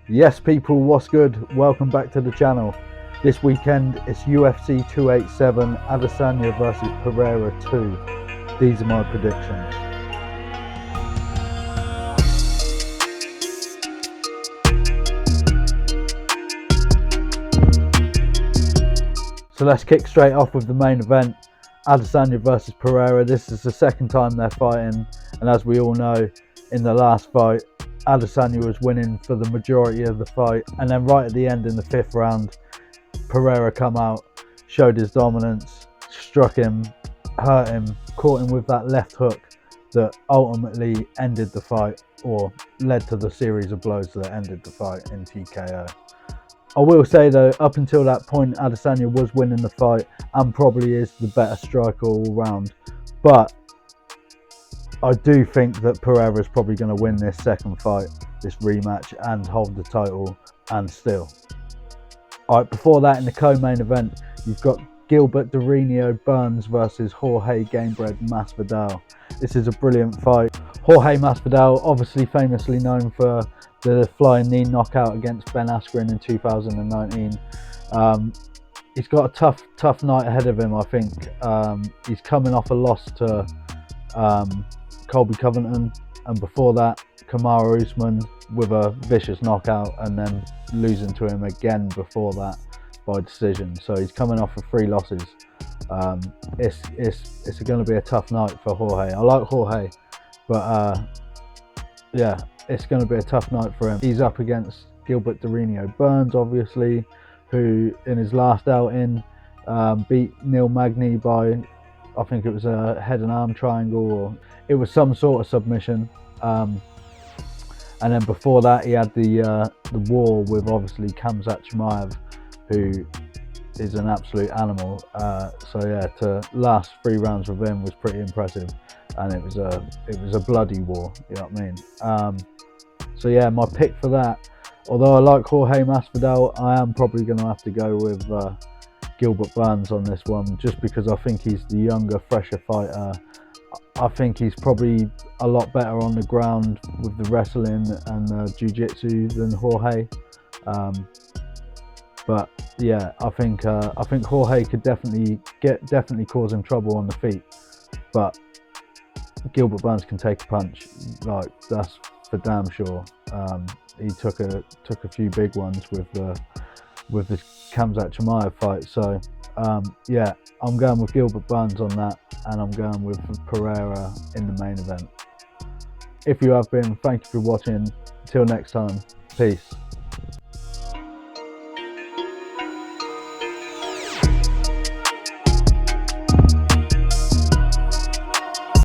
Yes, people, what's good? Welcome back to the channel. This weekend it's UFC 287 Adesanya versus Pereira 2. These are my predictions. So let's kick straight off with the main event. Adesanya versus Pereira. This is the second time they're fighting, and as we all know, in the last fight, Adesanya was winning for the majority of the fight, and then right at the end in the 5th round, Pereira come out, showed his dominance, struck him, hurt him, caught him with that left hook that ultimately ended the fight, or led to the series of blows that ended the fight in TKO. I will say though, up until that point, Adesanya was winning the fight and probably is the better striker all round. But I do think that Pereira is probably going to win this second fight, this rematch, and hold the title and still. Alright, before that, in the co-main event, you've got Gilbert Durinho Burns versus Jorge Gamebred Masvidal. This is a brilliant fight. Jorge Masvidal, obviously famously known for the flying knee knockout against Ben Askren in 2019. He's got a tough night ahead of him, I think. He's coming off a loss to Colby Covington, and before that, Kamaru Usman with a vicious knockout, and then losing to him again before that by decision. So he's coming off of 3 losses. It's going to be a tough night for Jorge. I like Jorge, but yeah, it's going to be a tough night for him. He's up against Gilbert Durinho Burns, obviously, who in his last outing beat Neil Magny by, I think it was a head and arm triangle, or it was some sort of submission. And then before that, he had the war with obviously Khamzat Chimaev, who is an absolute animal. So yeah, to last 3 rounds with him was pretty impressive, and it was a bloody war. You know what I mean? So yeah, my pick for that. Although I like Jorge Masvidal, I am probably going to have to go with Gilbert Burns on this one, just because I think he's the younger, fresher fighter. I think he's probably a lot better on the ground with the wrestling and jiu-jitsu than Jorge. But yeah, I think Jorge could definitely cause him trouble on the feet. But Gilbert Burns can take a punch, like that's for damn sure. He took a few big ones with the Khamzat Chimaev fight. So yeah, I'm going with Gilbert Burns on that, and I'm going with Pereira in the main event. If you have been, thank you for watching. Until next time, peace.